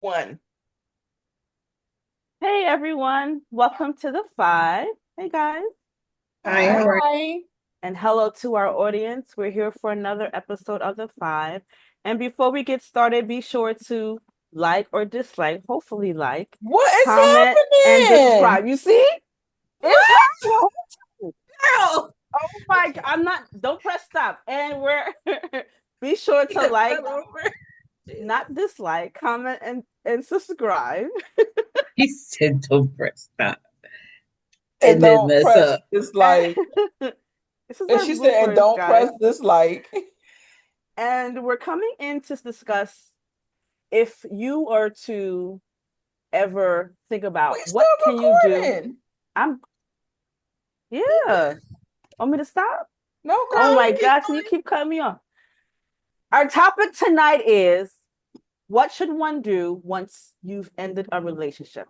One. Hey everyone, welcome to the five. Hey guys, Hi, all right. Hi. and hello to our audience. We're here for another episode of the five. And before we get started, be sure to like or dislike, hopefully like, What is comment, and happening? subscribe. You see, it's What? happening. Girl, Oh my God, I'm not, don't press stop. And we're, be sure he to done like, fell over. Jesus. not dislike, comment, and subscribe. He said, don't press stop And and then don't mess press up. dislike. And this is And our she said, and bloopers, don't press guys. dislike. And we're coming in to discuss if you are to ever think We about what can you still do. recording. I'm yeah. Want me to stop? No, Oh No, my go keep gosh, you keep cutting me off. Our topic tonight is what should one do once you've ended a relationship,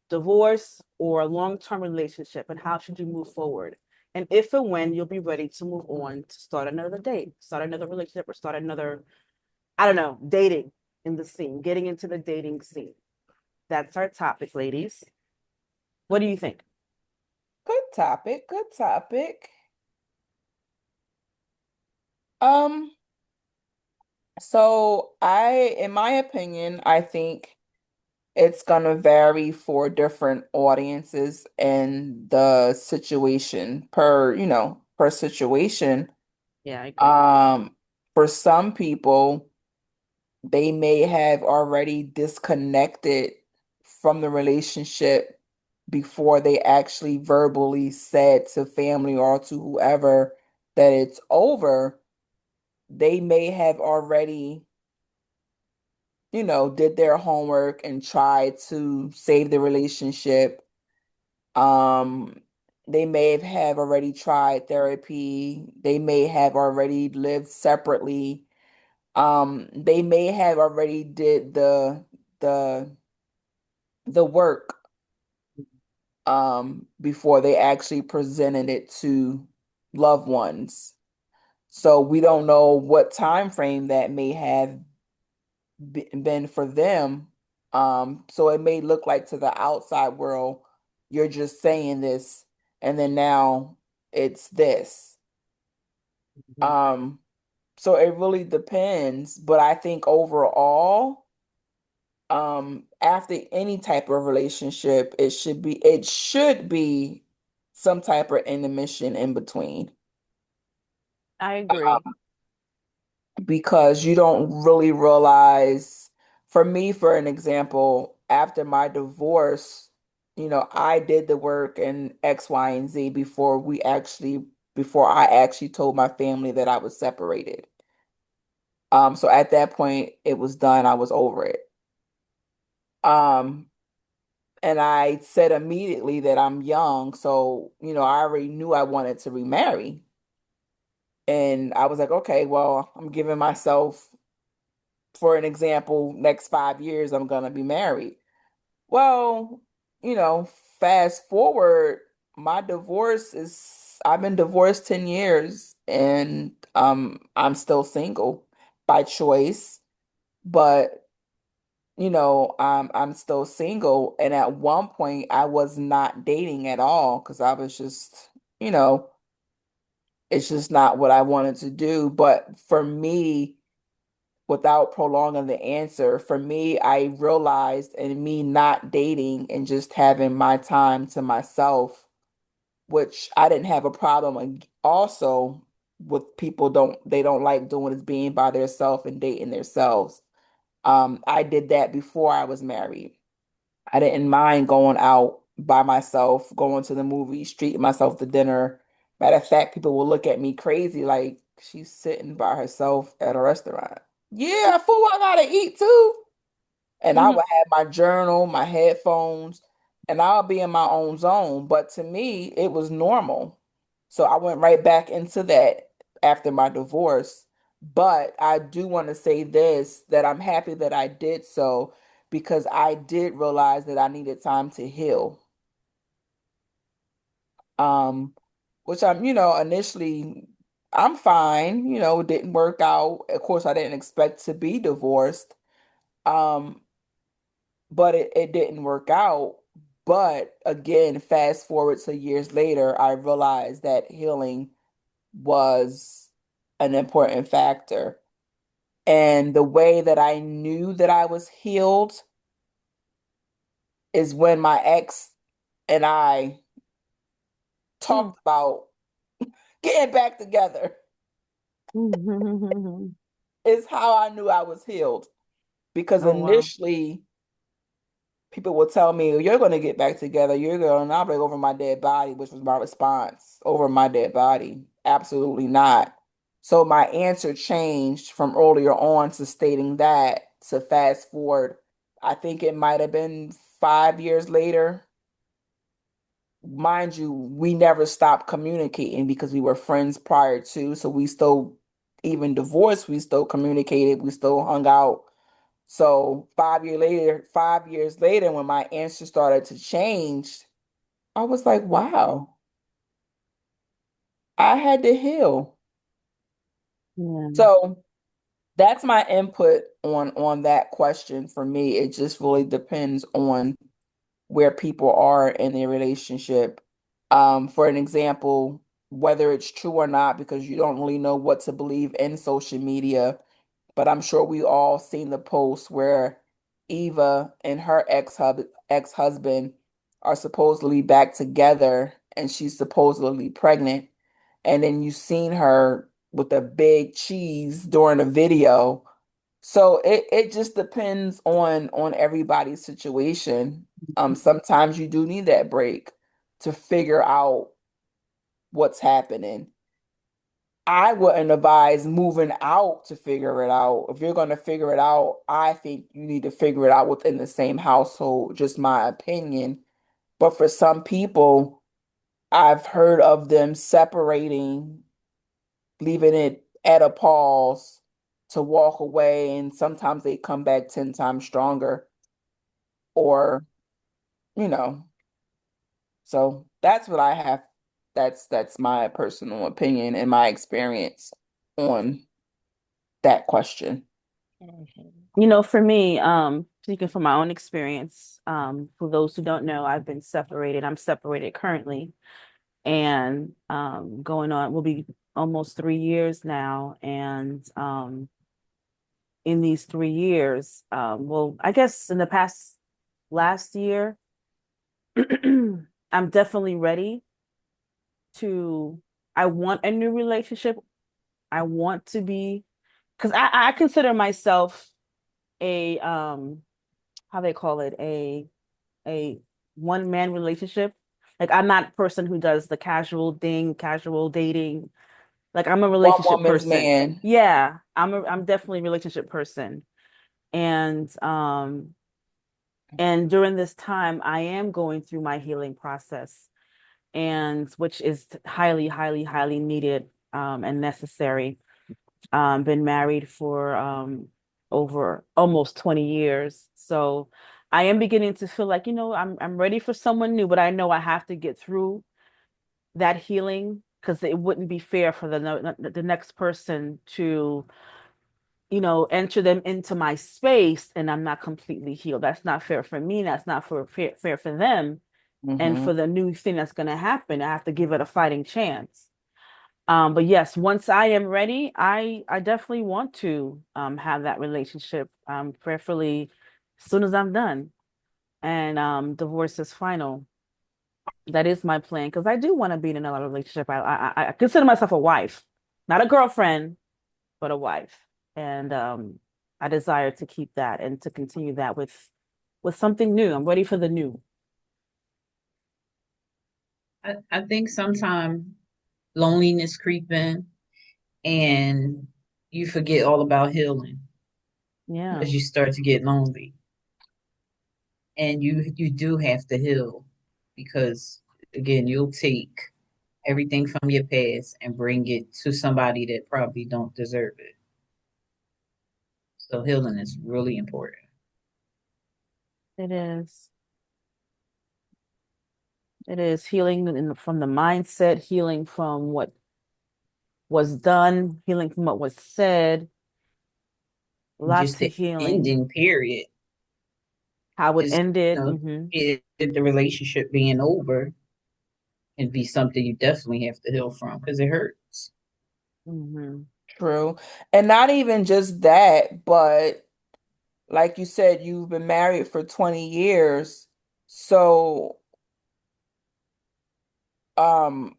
divorce or a long-term relationship, and how should you move forward? And if and when you'll be ready to move on to start another date, start another relationship, or start another, I don't know, dating in the scene, getting into the dating scene. That's our topic, ladies. What do you think? Good topic. Good topic. Um, in my opinion, I think it's gonna vary for different audiences and the situation per situation. Yeah, I agree. Um, for some people, they may have already disconnected from the relationship before they actually verbally said to family or to whoever that it's over. They may have already, did their homework and tried to save the relationship. Um, they may have already tried therapy. They may have already lived separately. They may have already did the the work before they actually presented it to loved ones. So we don't know what time frame that may have been for them. So it may look like to the outside world, you're just saying this, and then now it's this. Mhm. Um, so it really depends, but I think overall, after any type of relationship, it should be some type of intermission in between. I agree. Because you don't really realize, for me, for an example, after my divorce, I did the work in X, Y, and Z before I actually told my family that I was separated. So at that point it was done. I was over it. Um, and I said immediately that I'm young, so I already knew I wanted to remarry. And I was like, okay, well, I'm giving myself, for an example, next 5 years, I'm gonna be married. Well, you know, fast forward, I've been divorced 10 years and I'm still single by choice, but I'm still single. And at one point I was not dating at all because I was just, you know, it's just not what I wanted to do. But for me, without prolonging the answer, for me, I realized in me not dating and just having my time to myself, which I didn't have a problem also with people they don't like doing is being by themselves and dating themselves. I did that before I was married. I didn't mind going out by myself, going to the movies, treating myself to dinner. Matter of fact, people will look at me crazy like she's sitting by herself at a restaurant. Yeah, fool, I gotta eat too. And I Mhm. would have my journal, my headphones, and I'll be in my own zone. But to me, it was normal. So I went right back into that after my divorce. But I do want to say this, that I'm happy that I did so because I did realize that I needed time to heal. Um, which initially I'm fine, it didn't work out. Of course, I didn't expect to be divorced. Um, but it didn't work out. But again, fast forward to years later, I realized that healing was an important factor. And the way that I knew that I was healed is when my ex and I Hmm. talked about getting back together, is how I knew I was healed. Because Oh, wow. initially, people will tell me, "You're going to get back together. You're going to break over my dead body," which was my response. Over my dead body? Absolutely not. So my answer changed from earlier on to stating that to fast forward. I think it might have been 5 years later. Mind you, we never stopped communicating because we were friends prior to. So we still, even divorced, we still communicated, we still hung out. So 5 years later, when my answer started to change, I was like, wow, I had to heal. Yeah. So that's my input on that question. For me, it just really depends on where people are in their relationship. For an example, whether it's true or not, because you don't really know what to believe in social media, but I'm sure we all seen the post where Eva and her ex-husband are supposedly back together and she's supposedly pregnant. And then you seen her with a big cheese during a video. So it just depends on everybody's situation. Sometimes you do need that break to figure out what's happening. I wouldn't advise moving out to figure it out. If you're going to figure it out, I think you need to figure it out within the same household, just my opinion. But for some people, I've heard of them separating, leaving it at a pause to walk away, and sometimes they come back 10 times stronger, or, you know, so that's what I have. That's my personal opinion and my experience on that question. For me, speaking from my own experience, for those who don't know, I've been separated. I'm separated currently, and going on will be almost 3 years now. And in these 3 years, well, I guess in the past last year, I'm definitely ready to. I want a new relationship. I want to be, because I consider myself a how they call it, a one man relationship. Like, I'm not a person who does the casual dating. Like, I'm a One relationship woman's person. man. Yeah, I'm definitely a relationship person. And during this time I am going through my healing process, and which is highly, highly, highly needed and necessary. Been married for over almost 20 years. So I am beginning to feel like, I'm ready for someone new, but I know I have to get through that healing, because it wouldn't be fair for the next person to, enter them into my space and I'm not completely healed. That's not fair for me. That's not fair for them. And Hmm. for the new thing that's going to happen, I have to give it a fighting chance. But yes, once I am ready, I definitely want to have that relationship, prayerfully as soon as I'm done, and divorce is final. That is my plan, because I do want to be in another relationship. I consider myself a wife, not a girlfriend, but a wife, and I desire to keep that and to continue that with something new. I'm ready for the new. I think sometimes loneliness creep in and you forget all about healing Yeah, because you start to get lonely. And you do have to heal because again, you'll take everything from your past and bring it to somebody that probably don't deserve it. So healing is really important. it is. It is healing from the mindset, healing from what was done, healing from what was said. Just Lots of the healing. ending period. How it Is, ended. Mm-hmm. the relationship being over and be something you definitely have to heal from because it hurts. Mm-hmm. True. And not even just that, but like you said, you've been married for 20 years. So, um,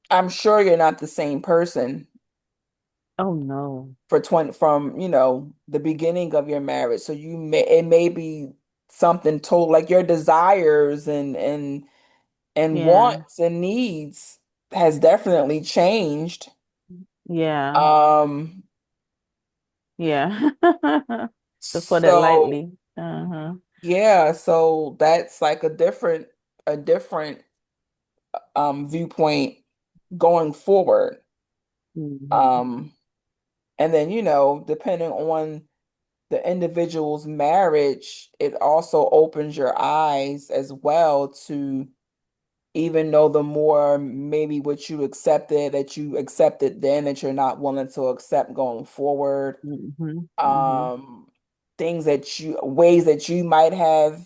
I'm sure you're not the same person Oh no. for 20 from, the beginning of your marriage. So it may be something total like your desires and Yeah. wants and needs has definitely changed. Yeah. Um, Yeah. To put it so lightly. Uh-huh. yeah, so that's like a different viewpoint going forward. Mm-hmm. Um, and then, depending on the individual's marriage, it also opens your eyes as well to even know the more maybe what you accepted that you accepted then that you're not willing to accept going forward. Mm-hmm. Mm-hmm. Um, ways that you might have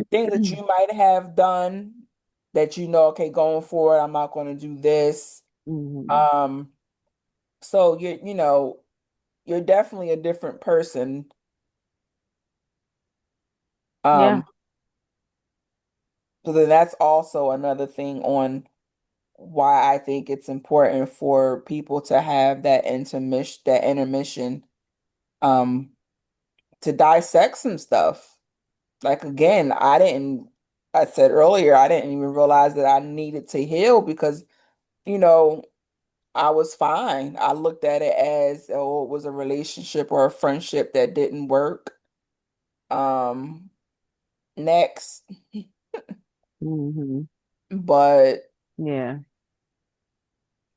things that you might have done that okay, going forward, I'm not going to do this. Mm-hmm. Um, so you're definitely a different person. Yeah. Um, so then that's also another thing on why I think it's important for people to have that intermission, um, to dissect some stuff. Like again, I said earlier, I didn't even realize that I needed to heal because, you know, I was fine. I looked at it as, oh, it was a relationship or a friendship that didn't work. Um, next. Mm-hmm. But Yeah.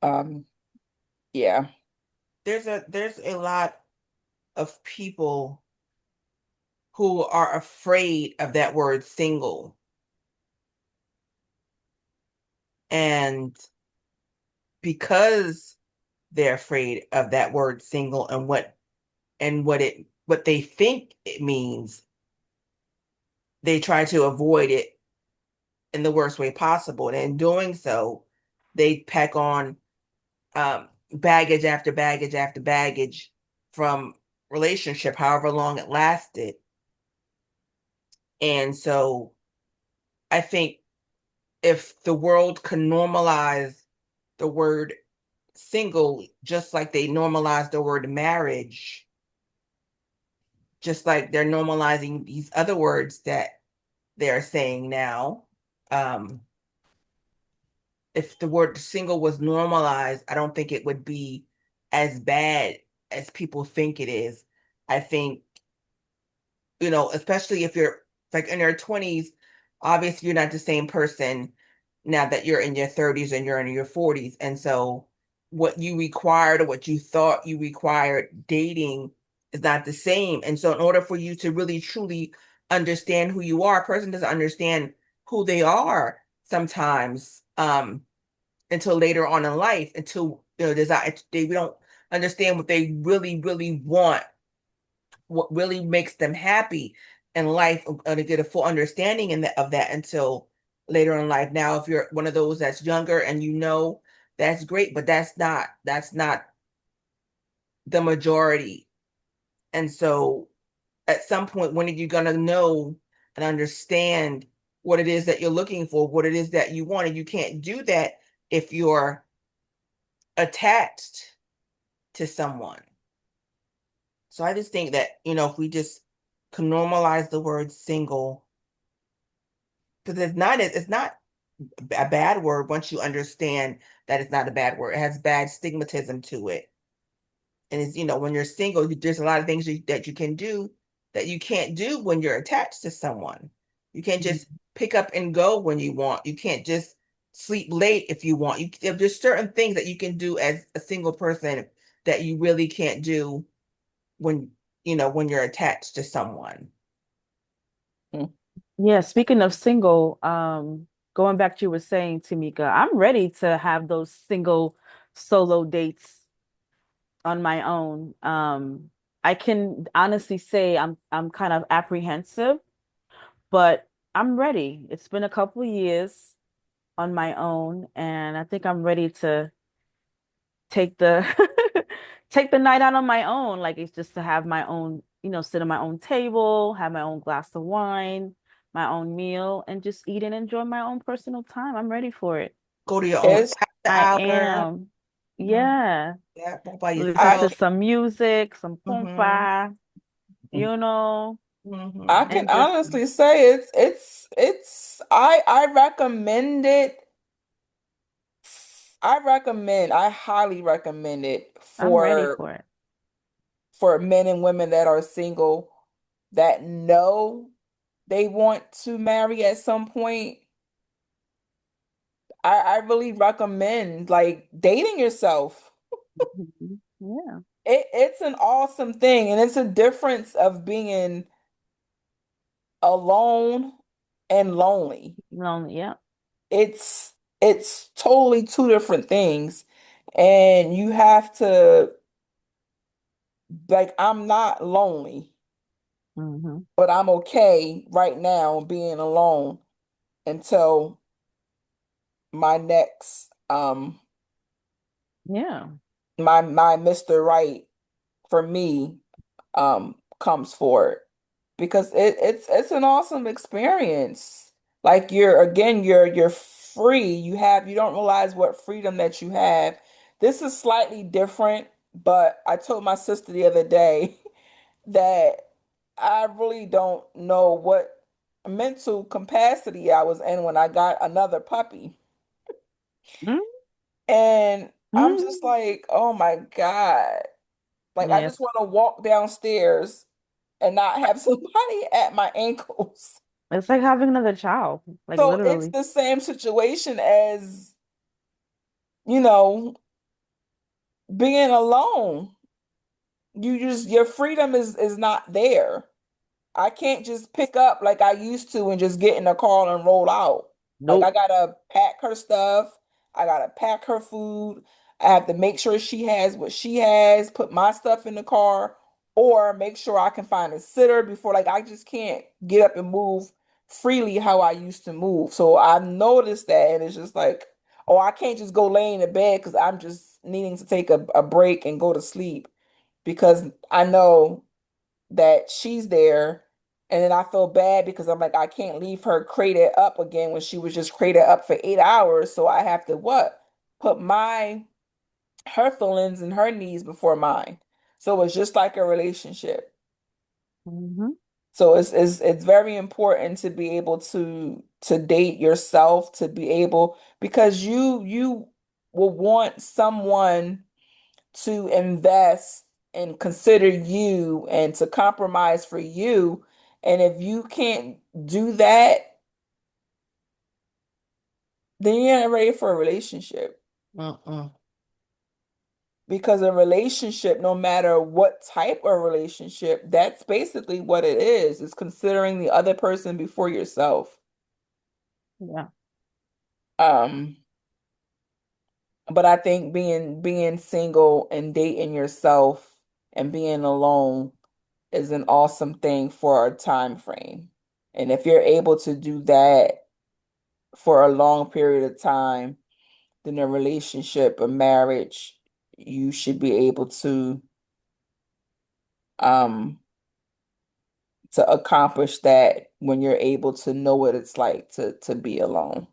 um, yeah. There's a lot of people who are afraid of that word single, and because they're afraid of that word single and what they think it means, they try to avoid it in the worst way possible. And in doing so, they pack on baggage after baggage after baggage from relationship, however long it lasted. And so I think if the world can normalize the word single just like they normalize the word marriage, just like they're normalizing these other words that they're saying now. Um, if the word single was normalized, I don't think it would be as bad as people think it is. I think, especially if you're like in your 20s, obviously you're not the same person now that you're in your 30s and you're in your 40s. And so what you required or what you thought you required dating is not the same. And so in order for you to really truly understand who you are, a person doesn't understand who they are sometimes until later on in life, until we don't understand what they really, really want, what really makes them happy in life, to get a full understanding of that until later in life. Now, if you're one of those that's younger and that's great, but that's not the majority. And so at some point, when are you gonna know and understand what it is that you're looking for, what it is that you want? And you can't do that if you're attached to someone. So I just think that, if we just can normalize the word single, because it's not a bad word once you understand that it's not a bad word. It has bad stigmatism to it. And it's, when you're single, there's a lot of things that you can do that you can't do when you're attached to someone. You can't just pick up and go when you want. You can't just sleep late if you want. There's certain things that you can do as a single person that you really can't do when, when you're attached to someone. Mm. Yeah. Speaking of single, going back to you were saying, Tamika, I'm ready to have those single solo dates on my own. I can honestly say I'm kind of apprehensive, but I'm ready. It's been a couple of years on my own, and I think I'm ready to take the take the night out on my own. Like it's just to have my own, sit at my own table, have my own glass of wine, my own meal, and just eat and enjoy my own personal time. I'm ready for it. Go to your own It's happy I hour. am. Mhm. Yeah. Yeah, all by Listen I to yourself. can some music, some Hmm. compa, you know, I Hmm. can and just honestly say it's I recommend it. I highly recommend it I'm ready for it. for men and women that are single that know they want to marry at some point. I really recommend like dating yourself. Mhm. Yeah. It's an awesome thing, and it's a difference of being alone and lonely. Lonely, yeah. It's totally two different things, and you have to like I'm not lonely, Hmm. but I'm okay right now being alone until my next Yeah. my Mr. Right for me comes forward because it's an awesome experience. Like you're free. You don't realize what freedom that you have. This is slightly different, but I told my sister the other day that I really don't know what mental capacity I was in when I got another puppy. And I'm just Mm-hmm. like, oh my God. Like I Yes. just want to walk downstairs and not have somebody at my ankles. It's like having another child, like So it's literally. the same situation as, you know, being alone. Your freedom is not there. I can't just pick up like I used to and just get in the car and roll out. Like I Nope. gotta pack her stuff. I gotta pack her food. I have to make sure she has what she has, put my stuff in the car, or make sure I can find a sitter before like I just can't get up and move freely how I used to move. So I've noticed that and it's just like, oh, I can't just go lay in the bed because I'm just needing to take a break and go to sleep because I know that she's there. And then I feel bad because I'm like, I can't leave her crated up again when she was just crated up for 8 hours. So I have to what? Put her feelings and her needs before mine. So it's just like a relationship. Hmm. So it's very important to be able to date yourself, to be able because you will want someone to invest and consider you and to compromise for you. And if you can't do that, then you're not ready for a relationship. Mm-mm. Because a relationship, no matter what type of relationship, that's basically what it is. It's considering the other person before yourself. Yeah. Um, but I think being single and dating yourself and being alone is an awesome thing for a time frame. And if you're able to do that for a long period of time, then a relationship, a marriage, you should be able um to accomplish that when you're able to know what it's like to be alone.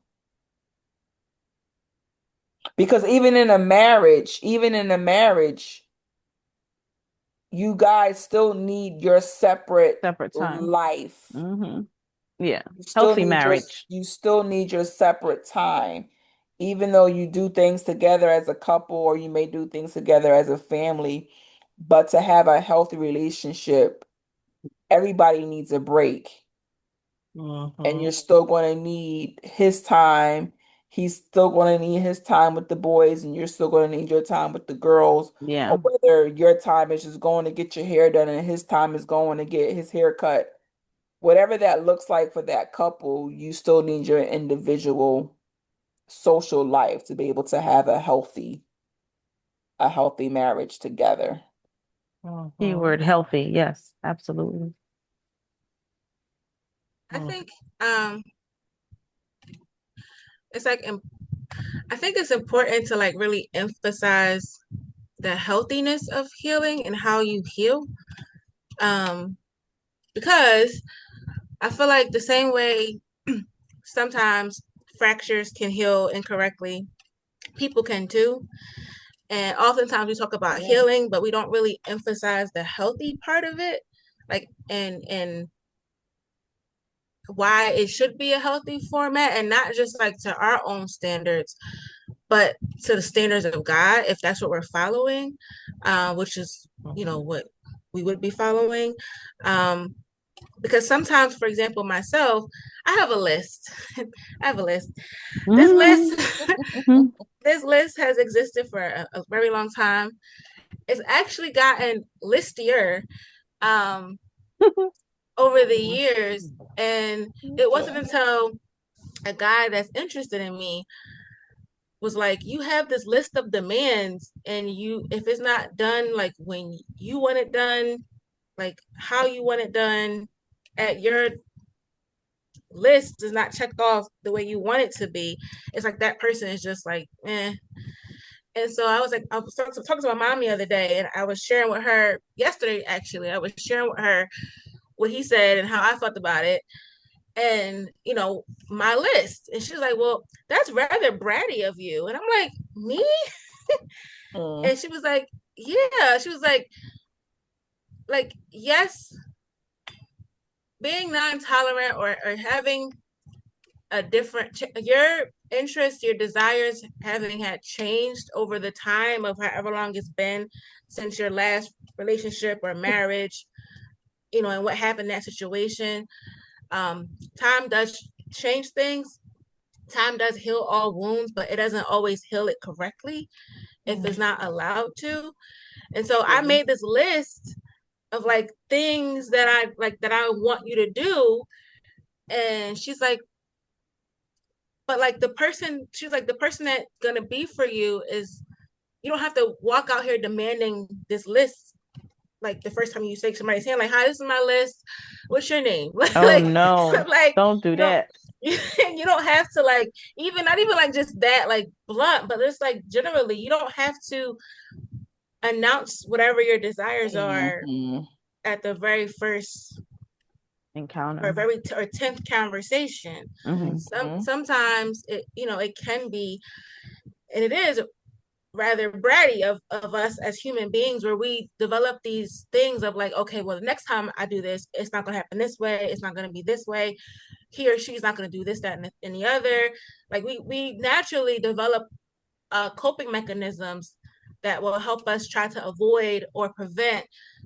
Because even in a marriage, you guys still need your separate Separate time. life. Hmm. Yeah. Healthy marriage. You still need your separate time. Even though you do things together as a couple or you may do things together as a family, but to have a healthy relationship, everybody needs a break. And Hmm. you're still going to need his time. He's still going to need his time with the boys, and you're still going to need your time with the girls. Or Yeah. whether your time is just going to get your hair done and his time is going to get his hair cut. Whatever that looks like for that couple, you still need your individual social life to be able to have a healthy marriage together. Keyword healthy. Yes, absolutely. I think it's like I think it's important to like really emphasize the healthiness of healing and how you heal. Because I feel like the same way sometimes fractures can heal incorrectly, people can too. And oftentimes we talk about healing, but we don't really emphasize the healthy part of it, like and why it should be a healthy format and not just like to our own standards, but to the standards of God, if that's what we're following, which is, what we would be following. Because sometimes, for example, myself, I have a list. I have a list. This list, this list has existed for a very long time. It's actually gotten listier over the years, and it wasn't until a guy that's interested in me was like, you have this list of demands, and if it's not done like when you want it done, like how you want it done, at your list is not checked off the way you want it to be, it's like that person is just like, eh. And so I was talking to my mom the other day, and I was sharing with her yesterday, actually. I was sharing with her what he said and how I felt about it, and my list. And she's like, well, that's rather bratty of you. And I'm like, me? And she was like, yeah. She was like, yes, being non-tolerant or having a different your interests, your desires having had changed over the time of however long it's been since your last relationship or marriage, and what happened in that situation. Time does change things. Time does heal all wounds, but it doesn't always heal it correctly if it's not allowed to. And so I made this list of like things that I want you to do. And she's like, but like she's like, the person that's gonna be for you is, you don't have to walk out here demanding this list like the first time you shake somebody's hand, like, hi, this is my list. What's your name? Oh no, like don't do that. You don't have to like even not even like just that like blunt, but it's like generally you don't have to announce whatever your desires are at the very first encounter or very or 10th conversation. Sometimes it can be, and it is rather bratty of us as human beings, where we develop these things of like, okay, well, the next time I do this, it's not going to happen this way, it's not going to be this way, he or she's not going to do this, that, and the other. Like we naturally develop coping mechanisms that will help us try to avoid or prevent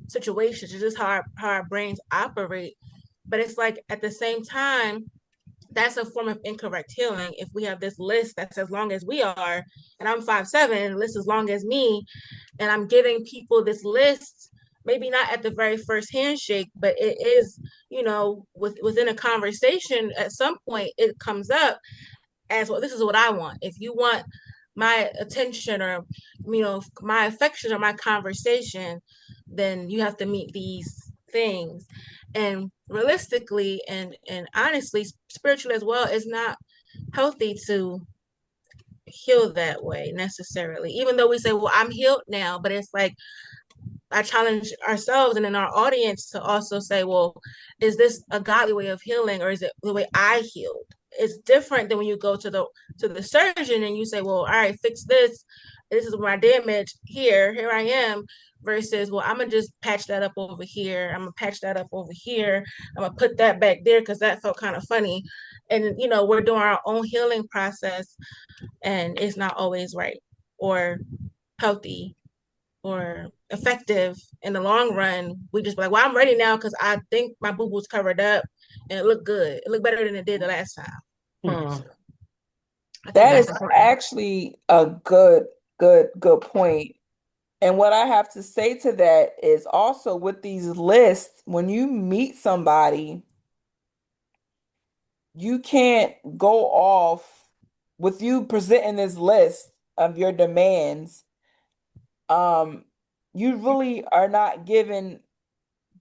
situations. It's just how our brains operate. But it's like at the same time, that's a form of incorrect healing. If we have this list that's as long as we are, and I'm 5'7", and the list as long as me, and I'm giving people this list, maybe not at the very first handshake, but it is, within a conversation, at some point it comes up as, well, this is what I want. If you want my attention or my affection or my conversation, then you have to meet these things. And realistically and honestly, spiritually as well, it's not healthy to heal that way necessarily, even though we say, well, I'm healed now. But it's like, I challenge ourselves and in our audience to also say, well, is this a godly way of healing, or is it the way I healed? It's different than when you go to the surgeon and you say, well, all right, fix this. This is my damage here. Here I am. Versus, well, I'm gonna just patch that up over here. I'm gonna patch that up over here. I'm gonna put that back there because that felt kind of funny. And we're doing our own healing process, and it's not always right or healthy or effective in the long run. We just be like, well, I'm ready now because I think my boo boo's covered up and it looked good. It looked better than it did the last time. So that is actually a good point. And what I have to say to that is also with these lists, when you meet somebody, you can't go off with you presenting this list of your demands. you really are not given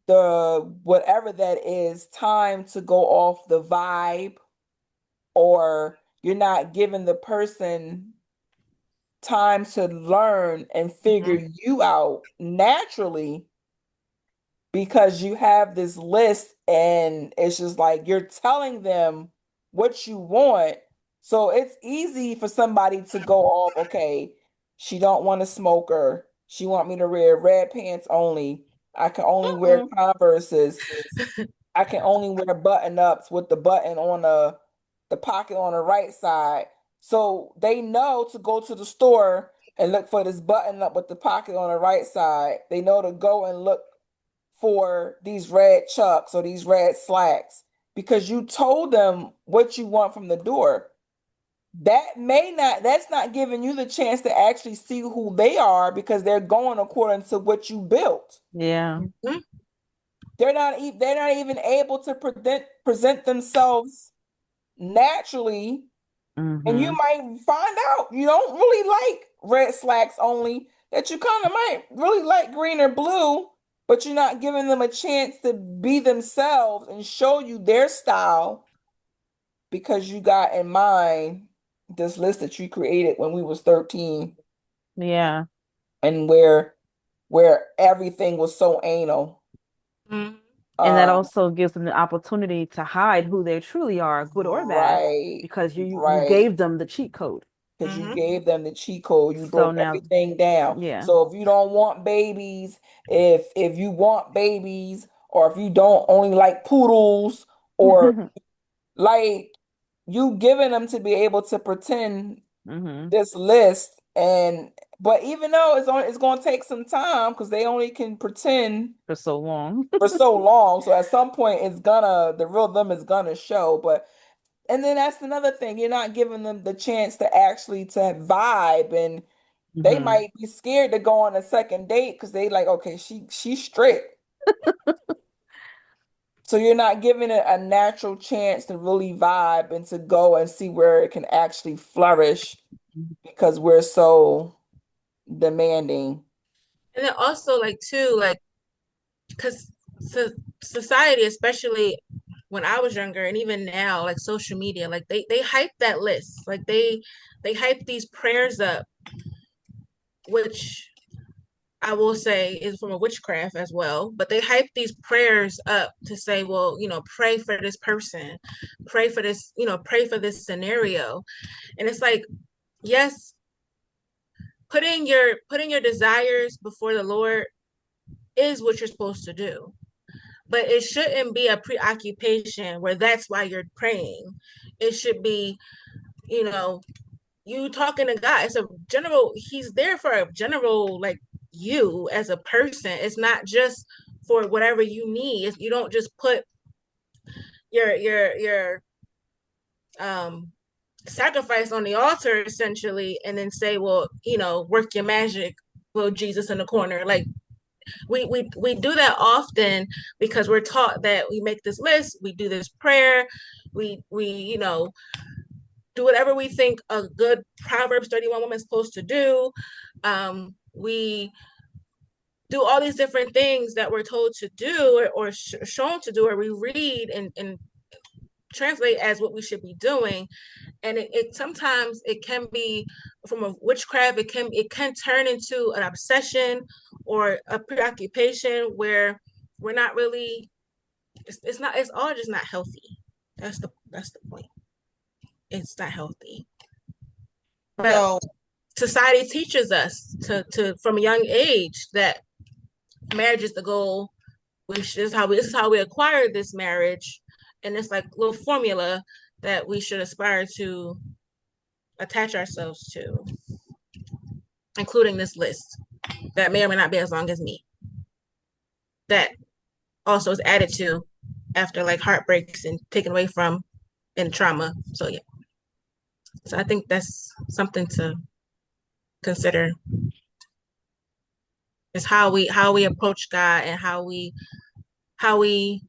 the whatever that is time to go off the vibe, or you're not giving the person time to learn and figure Mhm. you out naturally, because you have this list and it's just like you're telling them what you want. So it's easy for somebody to go off, okay, she don't want a smoker. She want me to wear red pants only. I can only wear Mm-mm. Converses. I can only wear button ups with the button on the pocket on the right side. So they know to go to the store and look for this button up with the pocket on the right side. They know to go and look for these red chucks or these red slacks because you told them what you want from the door. That's not giving you the chance to actually see who they are, because they're going according to what you built. Yeah. Mhm. They're not even able to present themselves naturally, and you Mm-hmm. might find out you don't really like red slacks only, that you kind of might really like green or blue, but you're not giving them a chance to be themselves and show you their style, because you got in mind this list that you created when we was 13, Yeah. and where everything was so anal. Mhm. And that Um, also gives them the opportunity to hide who they truly are, good or bad, right, because you right. gave them the cheat code. Because you Mhm. gave them the cheat code, you So broke now, everything down. yeah. So if you don't want babies, if you want babies, or if you don't only like poodles, or like, you giving them to be able to pretend Hmm. this list. And but even though it's going to take some time, because they only can pretend For so long. for so long, so at some point the real them is gonna show. But and then that's another thing, you're not giving them the chance to actually to vibe, and they Hmm. might be scared to go on a second date because they like, okay, she's strict. So you're not giving it a natural chance to really vibe and to go and see where it can actually flourish, because we're so demanding. And then also like too, like because so, society, especially when I was younger and even now, like social media, like they hype that list, like they hype these prayers up, which I will say is from a witchcraft as well. But they hype these prayers up to say, well, pray for this person, pray for this, pray for this scenario, and it's like, yes, putting your desires before the Lord is what you're supposed to do, but it shouldn't be a preoccupation where that's why you're praying. It should be, you know, you talking to God. It's a general, he's there for a general, like, you as a person. It's not just for whatever you need. You don't just put your um sacrifice on the altar essentially and then say, well, work your magic, will Jesus in the corner. Like, we do that often because we're taught that we make this list, we do this prayer, we do whatever we think a good Proverbs 31 woman is supposed to do. We do all these different things that we're told to do, or shown to do, or we read and translate as what we should be doing. And it sometimes it can be from a witchcraft. It can turn into an obsession or a preoccupation where we're not really. It's not. It's all just not healthy. That's the point. It's not healthy. But So, society teaches us to from a young age that marriage is the goal. This is how we acquired this marriage, and it's like a little formula that we should aspire to attach ourselves to, including this list that may or may not be as long as me. That also is added to after like heartbreaks and taken away from and trauma. So yeah. So I think that's something to consider, is how we approach God, and how we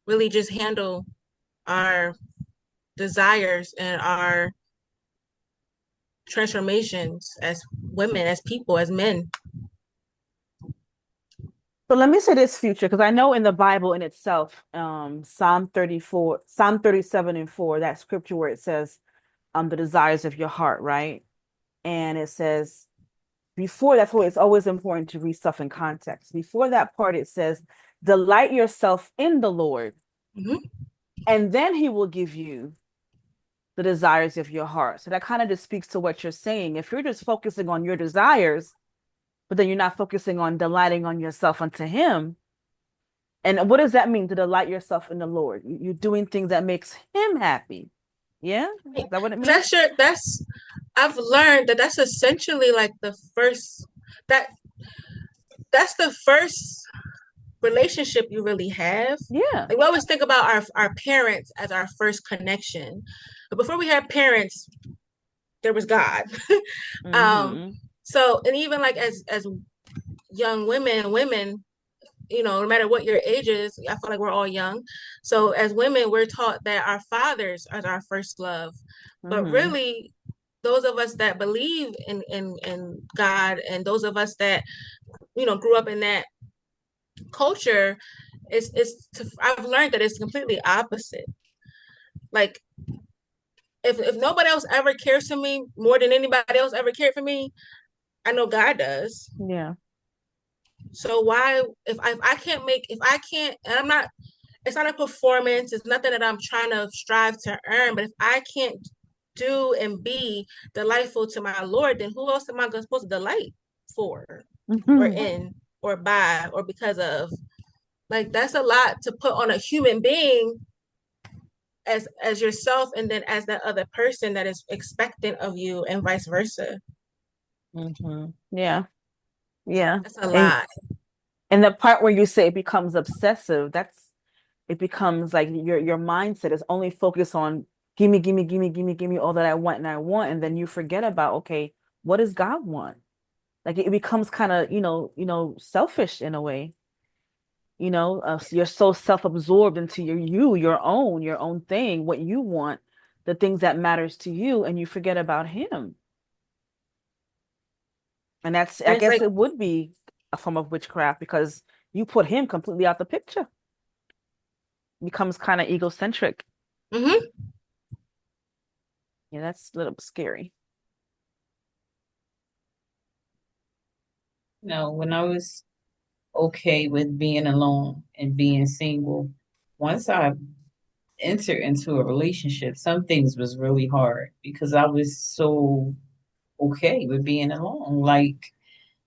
really just handle our desires and our transformations as women, as people, as men. So let me say this, future, because I know in the Bible in itself, Psalm 34, Psalm 37:4, that scripture where it says, the desires of your heart, right? And it says, before, that's why it's always important to read stuff in context. Before that part, it says, delight yourself in the Lord, Mhm. and then he will give you the desires of your heart. So that kind of just speaks to what you're saying. If you're just focusing on your desires, but then you're not focusing on delighting on yourself unto him. And what does that mean to delight yourself in the Lord? You're doing things that makes him happy. Yeah? Is that what it means? I've learned that that's essentially like the first that that's the first relationship you really have. Yeah. Like we always think about our parents as our first connection. But before we had parents, there was God. Mm-hmm. So and even like as young women, no matter what your age is, I feel like we're all young. So as women, we're taught that our fathers are our first love. But Mm-hmm. really, those of us that believe in God and those of us that, grew up in that culture, I've learned that it's completely opposite. Like if nobody else ever cares for me more than anybody else ever cared for me, I know God does. Yeah. So why if I can't and I'm not it's not a performance, it's nothing that I'm trying to strive to earn, but if I can't do and be delightful to my Lord, then who else am I supposed to delight for or Mm-hmm. in or by or because of? Like that's a lot to put on a human being as yourself and then as that other person that is expectant of you and vice versa. Mm-hmm. Yeah. Yeah. That's a And lot. and the part where you say it becomes obsessive, it becomes like your mindset is only focused on gimme, gimme, gimme, gimme, gimme all that I want and I want, and then you forget about, okay, what does God want? Like it becomes kind of, selfish in a way. You're so self-absorbed into your own thing, what you want, the things that matters to you, and you forget about him. And I And it's guess like, it would be a form of witchcraft because you put him completely out the picture. Becomes kind of egocentric. mm-hmm. Yeah, that's a little scary. When I was okay with being alone and being single, once I entered into a relationship, some things was really hard because I was so okay with being alone. Like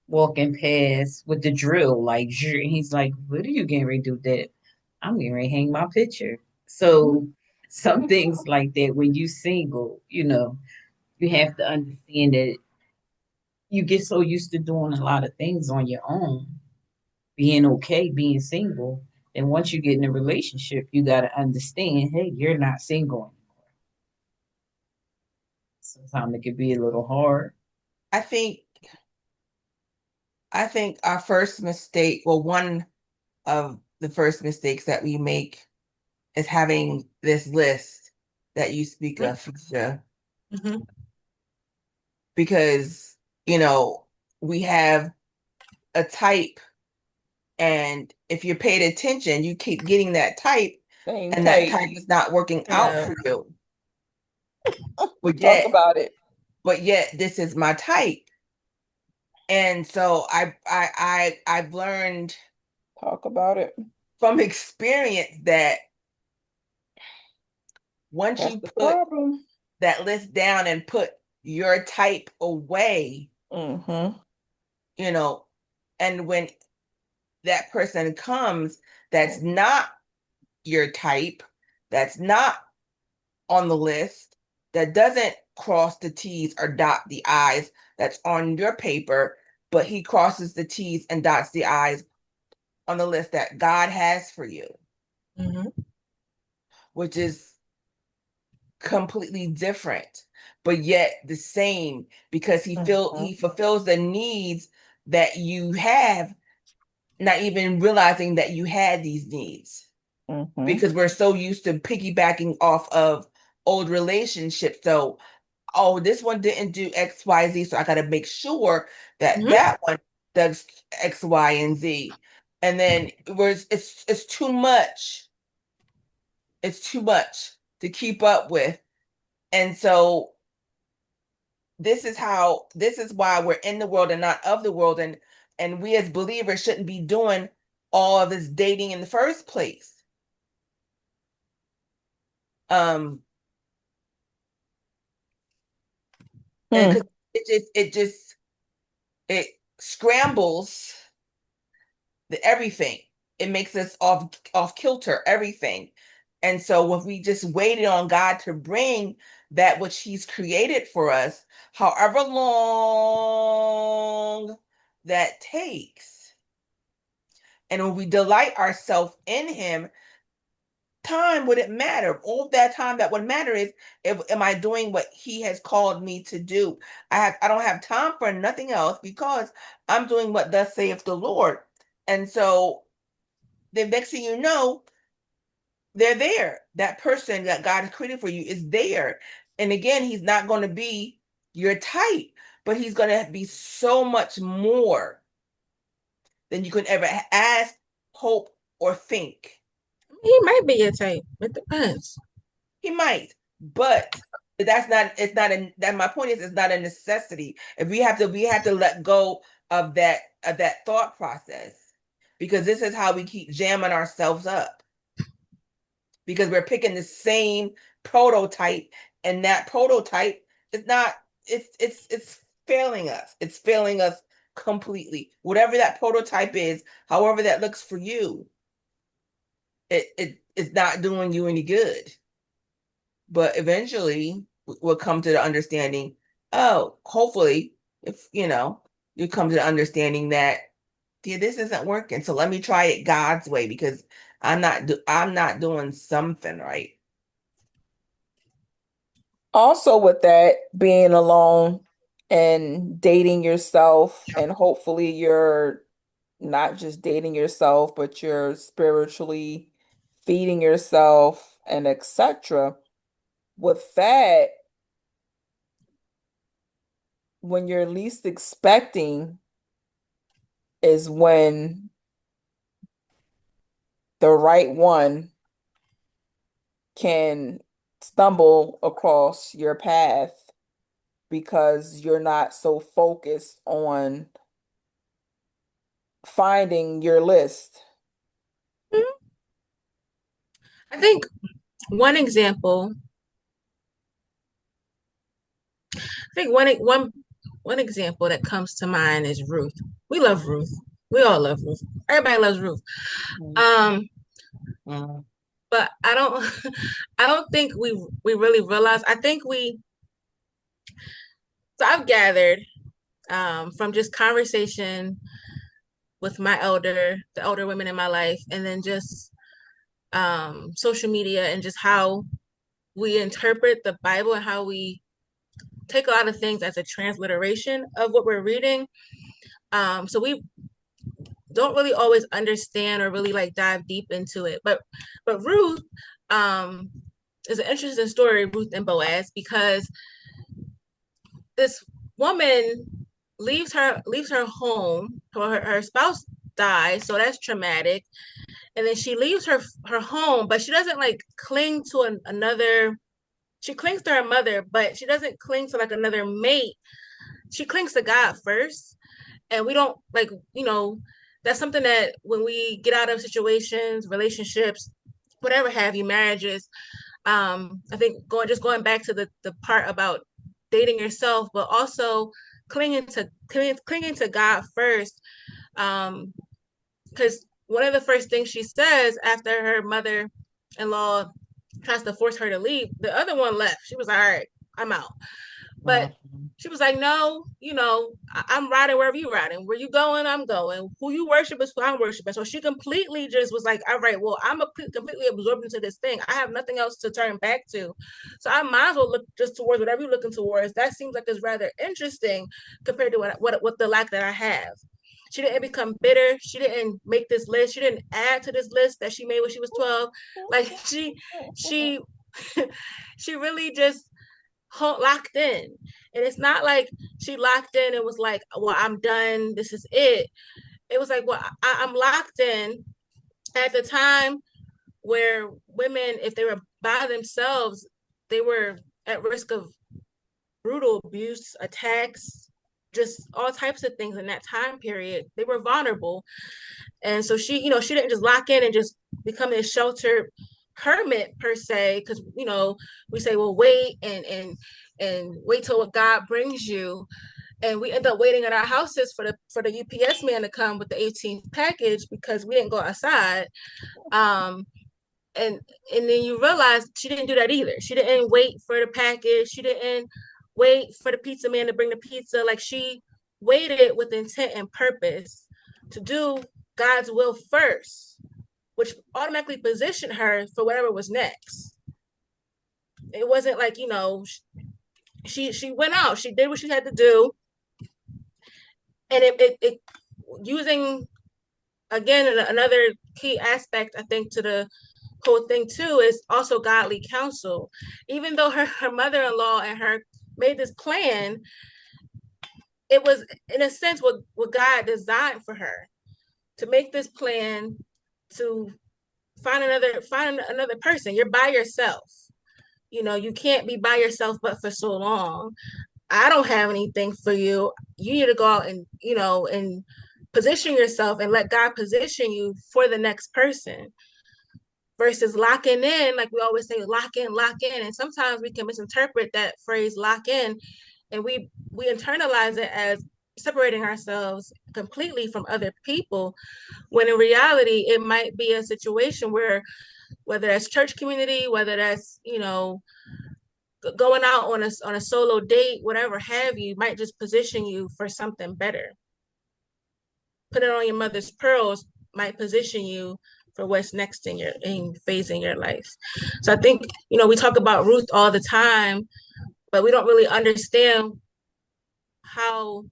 walking past with the drill, like he's like, "What are you getting ready to do?" That I'm getting ready to hang my picture. So some things like that when you single, you have to understand that you get so used to doing a lot of things on your own, being okay, being single. And once you get in a relationship, you got to understand, hey, you're not single. Sometimes it could be a little hard. I think I think our first mistake, well, one of the first mistakes that we make is having this list that you speak of, Felicia, Mm-hmm. because we have a type, and if you're paid attention, you keep getting that type, Same and that tape. type is not working out Yeah. for you. But Talk yet, about it. this is my type. And so I've learned Talk about it. from experience that once That's you the put problem. that list down and put your type away, Mm-hmm. you know, and when that person comes that's not your type, that's not on the list, that doesn't cross the T's or dot the I's that's on your paper, but he crosses the T's and dots the I's on the list that God has for you, Mm-hmm. which is completely different, but yet the same because Mm-hmm. he fulfills the needs that you have, not even realizing that you had these needs Mm-hmm. because we're so used to piggybacking off of old relationships. So, oh, this one didn't do X, Y, Z, so I got to make sure that Mm-hmm. that one does X, Y, and Z. And then it's too much. It's too much to keep up with. And so this is why we're in the world and not of the world. And we as believers shouldn't be doing all of this dating in the first place. And because it scrambles everything. It makes us off kilter, everything. And so if we just waited on God to bring that which He's created for us, however long that takes, and when we delight ourselves in Him, time wouldn't matter. All that time that would matter is, am I doing what He has called me to do? I don't have time for nothing else because I'm doing what thus saith the Lord. And so the next thing you know, they're there. That person that God has created for you is there. And again, He's not going to be your type, but He's going to be so much more than you could ever ask, hope, or think. He might be your type. It depends. He might, but that's not. It's not. That my point is, it's not a necessity. If we have to let go of that thought process, because this is how we keep jamming ourselves up, because we're picking the same prototype, and that prototype is not. It's failing us. It's failing us completely. Whatever that prototype is, however that looks for you, it's not doing you any good. But eventually we'll come to the understanding, oh, hopefully, if you come to the understanding that, yeah, this isn't working, so let me try it God's way, because I'm not doing something right. Also, with that, being alone and dating yourself, and hopefully you're not just dating yourself, but you're spiritually feeding yourself and etc. With that, when you're least expecting is when the right one can stumble across your path because you're not so focused on finding your list. I think one example, one example that comes to mind is Ruth. We love Ruth. We all love Ruth. Everybody loves Ruth. But I don't I don't think we really realize. I think I've gathered from just conversation with the elder women in my life, and then just social media, and just how we interpret the Bible and how we take a lot of things as a transliteration of what we're reading. So we don't really always understand or really like dive deep into it. But Ruth is an interesting story, Ruth and Boaz, because this woman leaves her home. Her spouse dies, so that's traumatic. And then she leaves her home, but she doesn't like cling to another. She clings to her mother, but she doesn't cling to like another mate. She clings to God first. And we don't like, that's something that when we get out of situations, relationships, whatever have you, marriages, I think going back to the part about dating yourself, but also clinging to God first. Because one of the first things she says after her mother-in-law tries to force her to leave, the other one left. She was like, all right, I'm out. But she was like, no, I'm riding wherever you riding. Where you going, I'm going. Who you worship is who I'm worshiping. So she completely just was like, all right, well, I'm completely absorbed into this thing. I have nothing else to turn back to. So I might as well look just towards whatever you're looking towards. That seems like it's rather interesting compared to what the lack that I have. She didn't become bitter. She didn't make this list. She didn't add to this list that she made when she was 12. Like she she really just locked in. And it's not like she locked in and was like, well, I'm done, this is it. it was like, well, I'm locked in at the time where women, if they were by themselves, they were at risk of brutal abuse, attacks, just all types of things in that time period. They were vulnerable. And so she, she didn't just lock in and just become a sheltered hermit per se, because we say, well, wait and wait till what God brings you. And we end up waiting at our houses for the UPS man to come with the 18th package because we didn't go outside. Um, and then you realize she didn't do that either. She didn't wait for the package. She didn't wait for the pizza man to bring the pizza. Like, she waited with intent and purpose to do God's will first, which automatically positioned her for whatever was next. It wasn't like, she went out, she did what she had to do, and it using, again, another key aspect I think to the whole thing too is also godly counsel. Even though her mother-in-law and her made this plan, it was in a sense what God designed for her to make this plan to find another person. You're by yourself. You can't be by yourself but for so long. I don't have anything for you. You need to go out and position yourself and let God position you for the next person versus locking in. Like we always say, lock in. And sometimes we can misinterpret that phrase lock in, and we internalize it as separating ourselves completely from other people, when in reality it might be a situation where, whether that's church community, whether that's going out on a solo date, whatever have you, might just position you for something better. Putting on your mother's pearls might position you for what's next in phase in your life. So I think, we talk about Ruth all the time, but we don't really understand how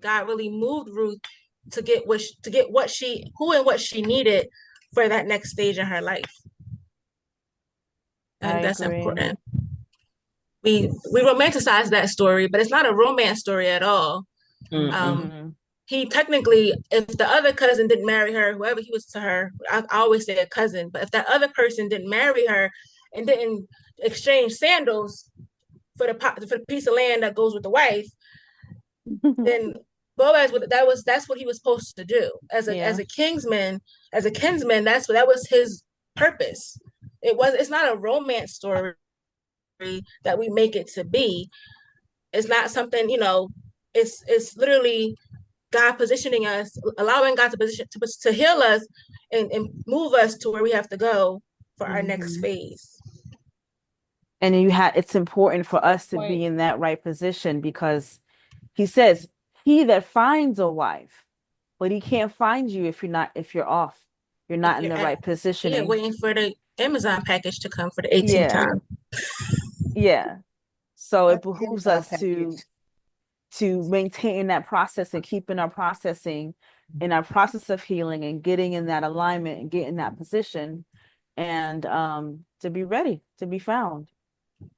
God really moved Ruth to get what she needed for that next stage in her life. And that's important. We romanticize that story, but it's not a romance story at all. He technically, if the other cousin didn't marry her, whoever he was to her, I always say a cousin, but if that other person didn't marry her and didn't exchange sandals for the piece of land that goes with the wife, then Boaz that's what he was supposed to do as a kinsman. That was his purpose. It's not a romance story that we make it to be. It's not something, it's literally God positioning us, allowing God to heal us and move us to where we have to go for our next phase. And it's important for us to be in that right position, because he says, he that finds a wife, but he can't find you if you're off. You're not in the right position. Yeah, waiting for the Amazon package to come for the 18th time. Yeah. So it behooves us to maintain that process and keep in our processing, in our process of healing and getting in that alignment and getting that position, and to be ready to be found.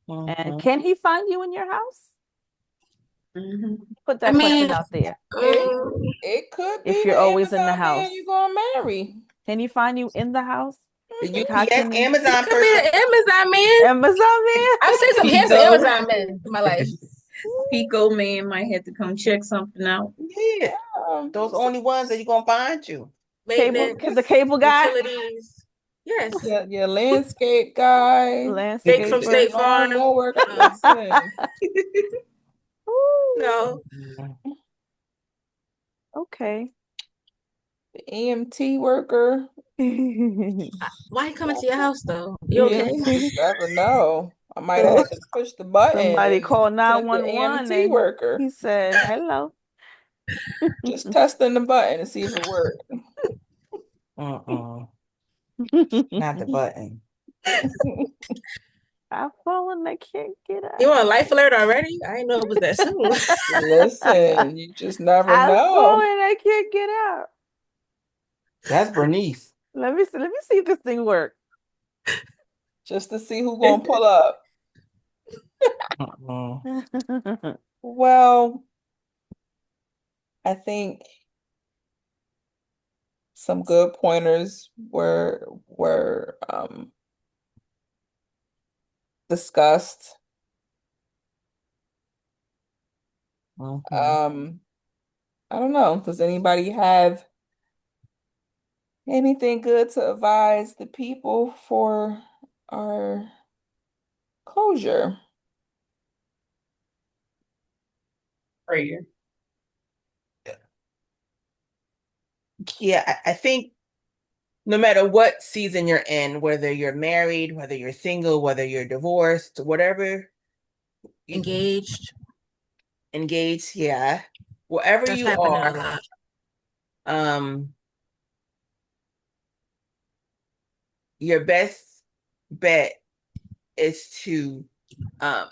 And can he find you in your house? Put that question out there. It could be if you're always in the house. You're gonna marry. Can he find you in the house? The UPS Amazon person. Amazon man. Amazon man. I've seen some handsome Amazon men in my life. Pico man might have to come check something out. Yeah, those only ones that you're gonna find you. The cable guy. Utilities. Yes. Your landscape guy. Landscape from State Farm. No. Okay. The EMT worker. Why you coming to your house though? You okay? You never know. I might have to push the button. Somebody call 911. EMT worker. He said, "Hello." Just testing the button to see if it worked. Not the button. I've fallen. I can't get out. You on life alert already? I didn't know it was that soon. Listen, you just never know. I've fallen. I can't get out. That's Bernice. Let me see if this thing works. Just to see who's gonna pull up. Well, I think some good pointers were discussed. Mhm. I don't know. Does anybody have anything good to advise the people for our closure? Prayer. Yeah, I think no matter what season you're in, whether you're married, whether you're single, whether you're divorced, whatever you Engaged. engaged, yeah, wherever That's you happening a are, lot. um, your best bet is to um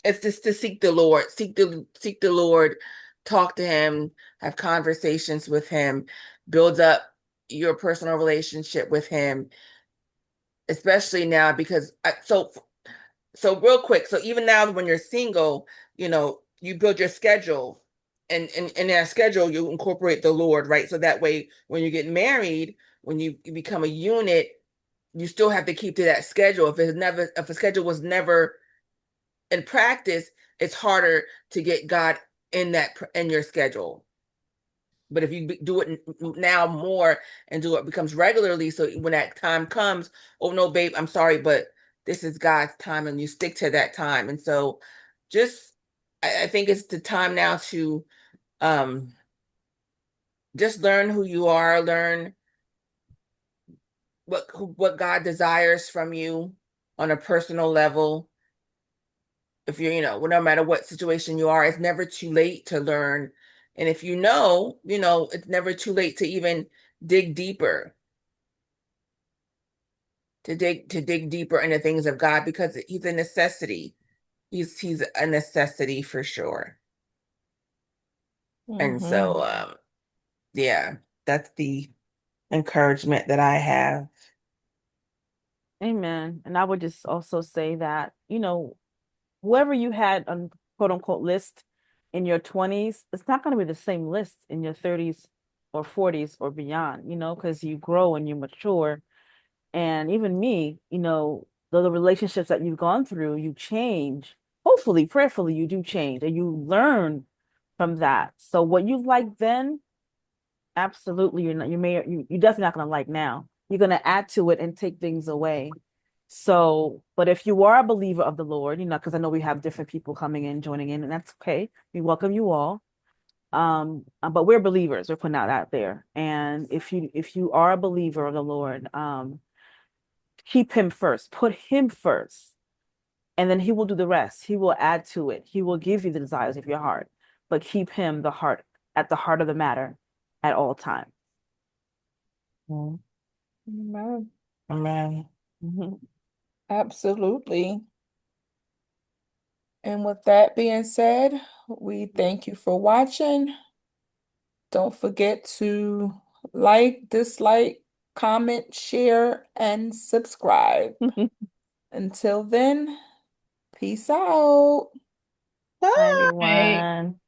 it's just to seek the Lord, seek the Lord, talk to him, have conversations with him, build up your personal relationship with him, especially now because so real quick, so even now when you're single, you build your schedule, and in that schedule you incorporate the Lord, right? So that way when you get married, when you become a unit, you still have to keep to that schedule. If a schedule was never in practice, it's harder to get God in your schedule. But if you do it now more and do it becomes regularly, so when that time comes, oh no, babe, I'm sorry, but this is God's time, and you stick to that time. And so, just I think it's the time now to um just learn who you are, learn what God desires from you on a personal level. If you're, no matter what situation you are, it's never too late to learn. And if it's never too late to even dig deeper, to dig deeper into things of God, because he's a necessity. He's a necessity for sure. And Hmm. so yeah, that's the encouragement that I have. Amen. And I would just also say that, whoever you had on quote unquote list in your 20s, it's not going to be the same list in your 30s or 40s or beyond, because you grow and you mature. And even me, the relationships that you've gone through, you change. Hopefully, prayerfully, you do change and you learn from that. So what you like then, absolutely, you're definitely not gonna like now. You're gonna add to it and take things away. So, but if you are a believer of the Lord, because I know we have different people coming in, joining in, and that's okay. We welcome you all. But we're believers. We're putting out there. And if you are a believer of the Lord, keep him first. Put him first, and then he will do the rest. He will add to it. He will give you the desires of your heart. But keep him at the heart of the matter at all times. Mhm. Amen. Amen. Mhm. Absolutely. And with that being said, we thank you for watching. Don't forget to like, dislike, comment, share, and subscribe. Until then, peace out. Hi, Bye. everyone.